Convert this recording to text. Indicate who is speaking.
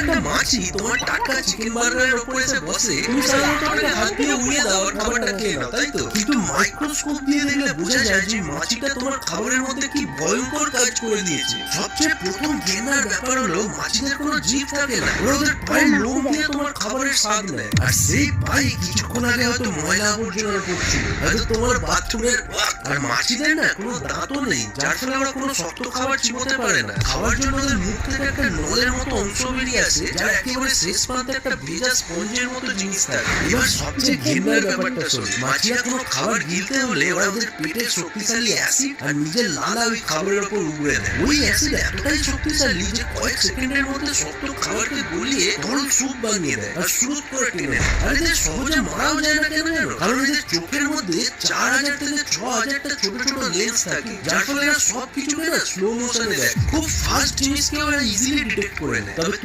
Speaker 1: একটা মাছি তোমার টাটকা চিকেন বার্গারের উপরে এসে বসে, তুমি সাধারণত ওটাকে হাত দিয়ে উড়িয়ে দাও আর খাবারটা খেয়ে নাও, তাই তো? কিন্তু মাইক্রোস্কোপ দিয়ে দেখলে বোঝা যায় যে মাছিটা তোমার খাবারের মধ্যে কি ভয়ঙ্কর কাজ করে দিয়েছে। সবচেয়ে প্রথম ঘেন্নার ব্যাপার হলো মাছিদের কোনো জিভ থাকে না, ওরা ওদের পায়ের লোম দিয়ে তোমার খাবারের স্বাদ নেয়। আর সেই পাই কিছুক্ষণ আগে হয়তো ময়লা আবর্জনা করছিল, হয়তো তোমার বাথরুমের। আর মাছিদের না কোনো দাঁতও নেই, যার ফলে ওরা কোনো শক্ত খাবার চিবোতে পারে না। খাওয়ার জন্য ওদের মুখ থেকে একটা নলের মতো অংশ বেরিয়ে আসে, যার একেবারে শেষ প্রান্তে একটা ভেজা স্পঞ্জের মতো জিনিস থাকে। এবার সবচেয়ে ঘেন্নার ব্যাপারটা শোন, মাছিরা কোনো খাবার গিলতে হলে ওরা ওদের পেটের শক্তিশালী অ্যাসিড আর নিজের লালা ওই খাবারের উপর উগড়ে দেয়। ওই অ্যাসিড এতটাই শক্তিশালী যে কয়েক সেকেন্ডের মধ্যে শক্ত খাবারকে গলিয়ে তরল স্যুপ বানিয়ে দেয় আর স্রুত করে টেনে নেয়। আর এদের সহজে মারাও যায় না কেন জানো? কারণ এদের চোখের মধ্যে 4000 থেকে 6000টা ছোট ছোট লেন্স থাকে, যার ফলে এরা সব কিছুকে না স্লো মোশনে দেয়। খুব ফাস্ট জিনিসকে ওরা ইজিলি ডিটেক্ট করে নেয়। তবে